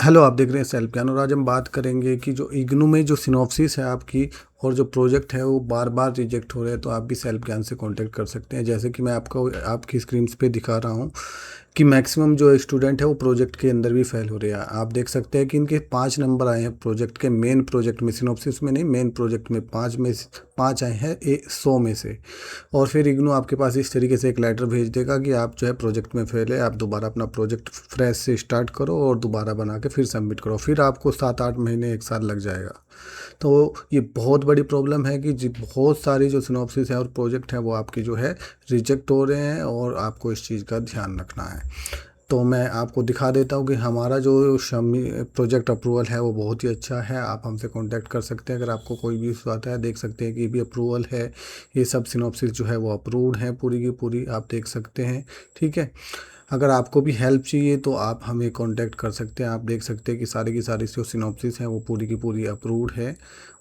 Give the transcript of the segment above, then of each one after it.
Hello, आप देख रहे हैं सेल्फ ज्ञान और आज हम बात करेंगे कि जो इग्नू में जो सिनॉप्सिस है आपकी और जो प्रोजेक्ट है वो बार बार रिजेक्ट हो रहे हैं, तो आप भी सेल्फ ज्ञान से कांटेक्ट कर सकते हैं। जैसे कि मैं आपको आपकी स्क्रीन पे दिखा रहा हूँ कि मैक्सिमम जो स्टूडेंट है वो प्रोजेक्ट के अंदर भी फेल हो रहे हैं। आप देख सकते हैं कि इनके 5 नंबर आए हैं प्रोजेक्ट के, मेन प्रोजेक्ट में, सिनॉप्सिस में नहीं, मेन प्रोजेक्ट में 5 आए हैं 100 में से। और फिर इग्नू आपके पास इस तरीके से एक लेटर भेज देगा कि आप जो है प्रोजेक्ट में फेल है, आप दोबारा अपना प्रोजेक्ट फ्रेश से स्टार्ट करो और दोबारा बना के फिर सबमिट करो। फिर आपको 7-8 महीने, 1 साल लग जाएगा। तो ये बहुत बड़ी प्रॉब्लम है कि बहुत सारी जो सिनॉप्सिस है और प्रोजेक्ट हैं वो आपके जो है रिजेक्ट हो रहे हैं और आपको इस चीज़ का ध्यान रखना है। तो मैं आपको दिखा देता हूँ कि हमारा जो शमी प्रोजेक्ट अप्रूवल है वो बहुत ही अच्छा है। आप हमसे कांटेक्ट कर सकते हैं अगर आपको कोई भी इशू आता है। देख सकते हैं कि ये भी अप्रूवल है, ये सब सिनॉप्सिस जो है वो अप्रूव्ड है पूरी की पूरी, आप देख सकते हैं। ठीक है, अगर आपको भी हेल्प चाहिए तो आप हमें कांटेक्ट कर सकते हैं। आप देख सकते हैं कि सारी की सारी जो सिनॉप्सिस हैं वो पूरी की पूरी अप्रूव्ड है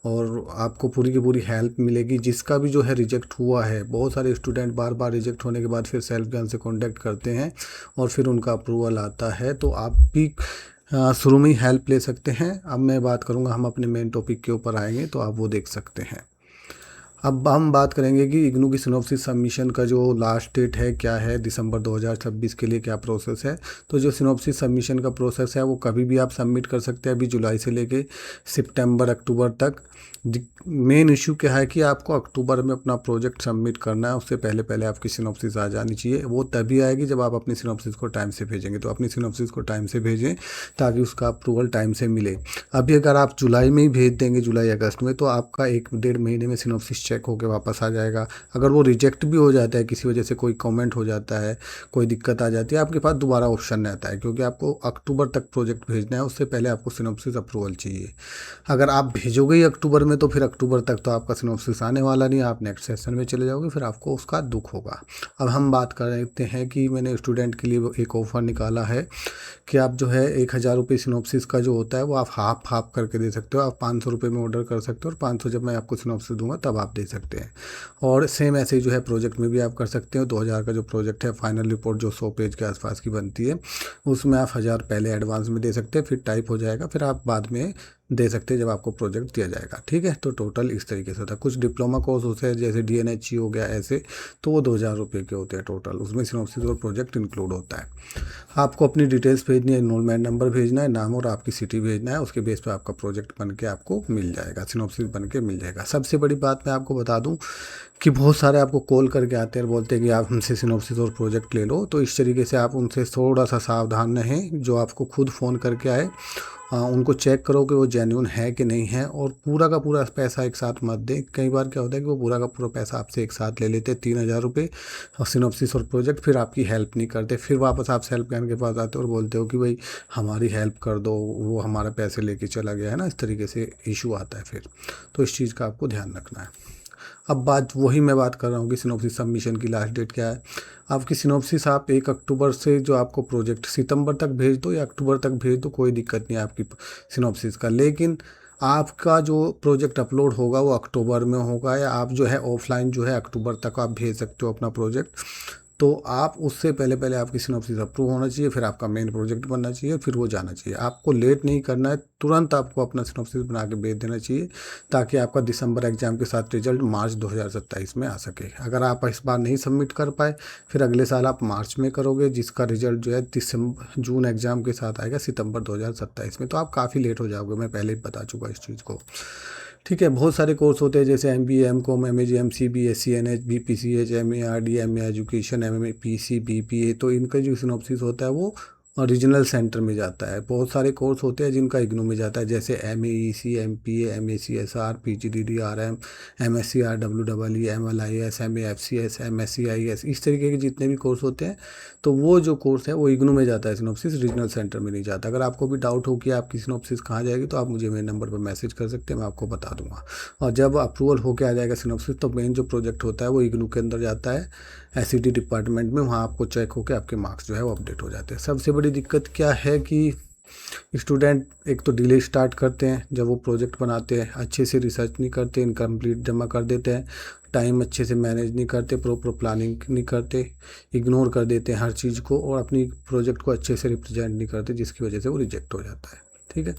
और आपको पूरी की पूरी हेल्प मिलेगी। जिसका भी जो है रिजेक्ट हुआ है, बहुत सारे स्टूडेंट बार बार रिजेक्ट होने के बाद फिर सेल्फ ज्ञान से कांटेक्ट करते हैं और फिर उनका अप्रूवल आता है, तो आप भी शुरू में ही हेल्प ले सकते हैं। अब मैं बात करूँगा, हम अपने मेन टॉपिक के ऊपर आएंगे तो आप वो देख सकते हैं। अब हम बात करेंगे कि इग्नू की सिनॉप्सिस सबमिशन का जो लास्ट डेट है क्या है, दिसंबर 2026 के लिए क्या प्रोसेस है। तो जो सिनॉप्सिस सबमिशन का प्रोसेस है वो कभी भी आप सबमिट कर सकते हैं, अभी जुलाई से लेके सितंबर अक्टूबर तक। मेन इशू क्या है कि आपको अक्टूबर में अपना प्रोजेक्ट सबमिट करना है, उससे पहले पहले आपकी सिनॉप्सिस आ जानी चाहिए। वो तभी आएगी जब आप अपनी सिनॉप्सिस को टाइम से भेजेंगे। तो अपनी सिनॉप्सिस को टाइम से भेजें ताकि उसका अप्रूवल टाइम से मिले। अभी अगर आप जुलाई में ही भेज देंगे, जुलाई अगस्त में, तो आपका 1-1.5 महीने में सिनॉप्सिस चेक होकर वापस आ जाएगा। अगर वो रिजेक्ट भी हो जाता है, किसी वजह से कोई कमेंट हो जाता है, कोई दिक्कत आ जाती है, आपके पास दोबारा ऑप्शन रहता है, क्योंकि आपको अक्टूबर तक प्रोजेक्ट भेजना है, उससे पहले आपको सिनॉप्सिस अप्रूवल चाहिए। अगर आप भेजोगे ही अक्टूबर में तो फिर अक्टूबर तक तो आपका सिनॉप्सिस आने वाला नहीं, आप नेक्स्ट सेशन में चले जाओगे, फिर आपको उसका दुख होगा। अब हम बात करते हैं कि मैंने स्टूडेंट के लिए एक ऑफ़र निकाला है कि आप जो है 1,000 रुपये सिनॉप्सिस का जो होता है वो आप हाफ हाफ करके दे सकते हो। आप 500 रुपये में ऑर्डर कर सकते हो और 500 जब मैं आपको सिनॉप्सिस दूंगा तब आप दे सकते हैं। और सेम ऐसे ही जो है प्रोजेक्ट में भी आप कर सकते हो। 2,000 का जो प्रोजेक्ट है, फाइनल रिपोर्ट जो 100 पेज के आसपास की बनती है, उसमें आप 1,000 पहले एडवांस में दे सकते हैं, फिर टाइप हो जाएगा, फिर आप बाद में दे सकते हैं जब आपको प्रोजेक्ट दिया जाएगा। ठीक है, तो टोटल इस तरीके से होता है। कुछ डिप्लोमा कोर्स होते हैं जैसे DNHE हो गया, ऐसे तो वो 2,000 रुपये के होते हैं टोटल, उसमें सिनॉप्सिस और प्रोजेक्ट इंक्लूड होता है। आपको अपनी डिटेल्स भेजनी है, एनरोलमेंट नंबर भेजना है, नाम और आपकी सिटी भेजना है, उसके बेस पे आपका प्रोजेक्ट बन के आपको मिल जाएगा, सिनॉप्सिस बन के मिल जाएगा। सबसे बड़ी बात मैं आपको बता दूं कि बहुत सारे आपको कॉल करके आते हैं और बोलते हैं कि आप हमसे सिनॉप्सिस और प्रोजेक्ट ले लो, तो इस तरीके से आप उनसे थोड़ा सा सावधान रहें। जो आपको खुद फ़ोन करके आए उनको चेक करो कि वो जेन्युइन है कि नहीं है, और पूरा का पूरा पैसा एक साथ मत दें। कई बार क्या होता है कि वो पूरा का पूरा पैसा आपसे एक साथ ले लेते हैं, 3,000 रुपये और सिनॉप्सिस और प्रोजेक्ट, फिर आपकी हेल्प नहीं करते। फिर वापस आप सेल्फ ज्ञान के पास आते हो और बोलते हो कि भाई हमारी हेल्प कर दो, वो हमारे पैसे लेके चला गया है ना, इस तरीके से इशू आता है फिर। तो इस चीज़ का आपको ध्यान रखना है। अब बात वही मैं बात कर रहा हूँ कि सिनॉप्सिस सबमिशन की लास्ट डेट क्या है। आपकी सिनॉप्सिस आप 1 अक्टूबर से जो आपको प्रोजेक्ट सितंबर तक भेज दो या अक्टूबर तक भेज दो, कोई दिक्कत नहीं है आपकी सिनॉप्सिस का। लेकिन आपका जो प्रोजेक्ट अपलोड होगा वो अक्टूबर में होगा, या आप जो है ऑफलाइन जो है अक्टूबर तक आप भेज सकते हो अपना प्रोजेक्ट। तो आप उससे पहले पहले आपकी सिनॉप्सिस अप्रूव होना चाहिए, फिर आपका मेन प्रोजेक्ट बनना चाहिए, फिर वो जाना चाहिए। आपको लेट नहीं करना है, तुरंत आपको अपना सिनॉप्सिस बना के भेज देना चाहिए, ताकि आपका दिसंबर एग्जाम के साथ रिजल्ट मार्च 2027 में आ सके। अगर आप इस बार नहीं सबमिट कर पाए, फिर अगले साल आप मार्च में करोगे, जिसका रिजल्ट जो है जून एग्जाम के साथ आएगा सितंबर 2027 में। तो आप काफ़ी लेट हो जाओगे, मैं पहले ही बता चुका इस चीज़ को। ठीक है, बहुत सारे कोर्स होते हैं जैसे MBA, MCOM, MAG, MCB, SCNH, BPCH, MARD, MA education, MMA, PC, BPA। तो इनका जो सिनॉप्सिस होता है वो रीजनल सेंटर में जाता है। बहुत सारे कोर्स होते हैं जिनका इग्नू में जाता है, जैसे MAEC, MPA, MACSR, PGDD RM, MSc REE, MLIS, MAFCS, MSCIS, इस तरीके के जितने भी कोर्स होते हैं, तो वो जो कोर्स है वो इग्नू में जाता है सिनॉप्सिस, रीजनल सेंटर में नहीं जाता। अगर आपको भी डाउट हो कि आपकी सिनॉप्सिस कहाँ जाएगी तो आप मुझे मेरे नंबर पर मैसेज कर सकते हैं, मैं आपको बता दूंगा। और जब अप्रूवल होके आ जाएगा सिनॉप्सिस, तो मेन जो प्रोजेक्ट होता है वो इग्नू के अंदर जाता है, SET डिपार्टमेंट में, वहाँ आपको चेक होकर आपके मार्क्स जो है वो अपडेट हो जाते हैं। सबसे बड़ी दिक्कत क्या है कि स्टूडेंट एक तो डिले स्टार्ट करते हैं, जब वो प्रोजेक्ट बनाते हैं अच्छे से रिसर्च नहीं करते, इनकम्प्लीट जमा कर देते हैं, टाइम अच्छे से मैनेज नहीं करते, प्रॉपर प्लानिंग नहीं करते, इग्नोर कर देते हैं हर चीज़ को, और अपनी प्रोजेक्ट को अच्छे से रिप्रेजेंट नहीं करते, जिसकी वजह से वो रिजेक्ट हो जाता है। ठीक है।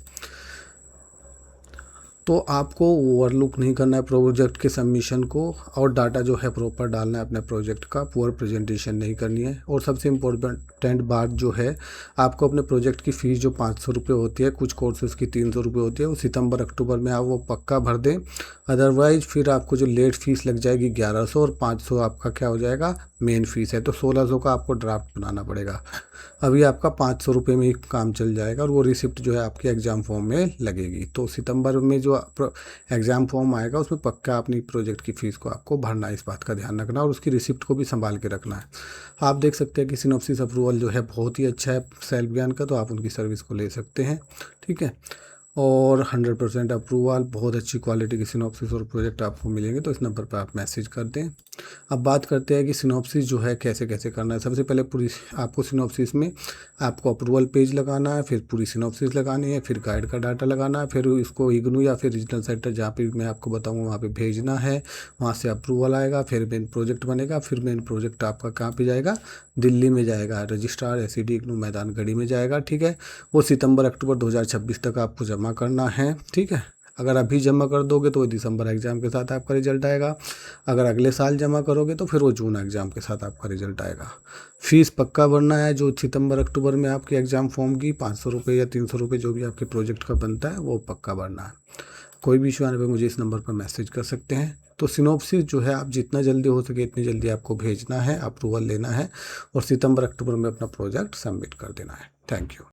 तो आपको ओवरलुक नहीं करना है प्रोजेक्ट के सबमिशन को, और डाटा जो है प्रॉपर डालना है अपने प्रोजेक्ट का, पुअर प्रेजेंटेशन नहीं करनी है। और सबसे इम्पोर्टेंट बात जो है, आपको अपने प्रोजेक्ट की फ़ीस जो 500 रुपये होती है, कुछ कोर्सेज़ की 300 रुपये होती है, वो सितंबर अक्टूबर में आप वो पक्का भर दें। अदरवाइज़ फिर आपको जो लेट फीस लग जाएगी 1100, और 500 आपका क्या हो जाएगा, मेन फीस है। तो 1600 का आपको ड्राफ्ट बनाना पड़ेगा। अभी आपका 500 रुपये में ही काम चल जाएगा, और वो रिसिप्ट जो है आपके एग्ज़ाम फॉर्म में लगेगी। तो सितंबर में जो एग्ज़ाम फॉर्म आएगा उसमें पक्का अपनी प्रोजेक्ट की फ़ीस को आपको भरना है, इस बात का ध्यान रखना, और उसकी रिसिप्ट को भी संभाल के रखना है। आप देख सकते हैं कि सिनॉप्सिस अप्रूवल जो है बहुत ही अच्छा है सेल्फ ज्ञान का, तो आप उनकी सर्विस को ले सकते हैं। ठीक है। और 100% अप्रूवल, बहुत अच्छी क्वालिटी की सिनॉप्सिस और प्रोजेक्ट आपको मिलेंगे, तो इस नंबर पर आप मैसेज कर दें। अब बात करते हैं कि सिनॉप्सिस जो है कैसे कैसे करना है। सबसे पहले पूरी आपको सिनॉप्सिस में आपको अप्रूवल पेज लगाना है, फिर पूरी सिनॉप्सिस लगानी है, फिर गाइड का डाटा लगाना है, फिर इसको इग्नू या फिर रीजनल सेंटर जहाँ पे मैं आपको बताऊँगा वहाँ पे भेजना है। वहाँ से अप्रूवल आएगा, फिर मेन प्रोजेक्ट बनेगा, फिर मेन प्रोजेक्ट आपका कहाँ पे जाएगा, दिल्ली में जाएगा, रजिस्ट्रार एसईडी इग्नू मैदानगढ़ी में जाएगा। ठीक है। वो सितंबर अक्टूबर 2026 तक आपको जमा करना है। ठीक है। अगर अभी जमा कर दोगे तो दिसंबर एग्ज़ाम के साथ आपका रिजल्ट आएगा। अगर अगले साल जमा करोगे तो फिर वो जून एग्ज़ाम के साथ आपका रिजल्ट आएगा। फीस पक्का भरना है, जो सितंबर अक्टूबर में आपके एग्ज़ाम फॉर्म की 500 रुपये या 300 रुपये जो भी आपके प्रोजेक्ट का बनता है वो पक्का भरना है। कोई भी इशू आने पर मुझे इस नंबर पर मैसेज कर सकते हैं। तो सिनॉप्सिस जो है आप जितना जल्दी हो सके इतनी जल्दी आपको भेजना है, अप्रूवल लेना है, और सितंबर अक्टूबर में अपना प्रोजेक्ट सबमिट कर देना है। Thank you.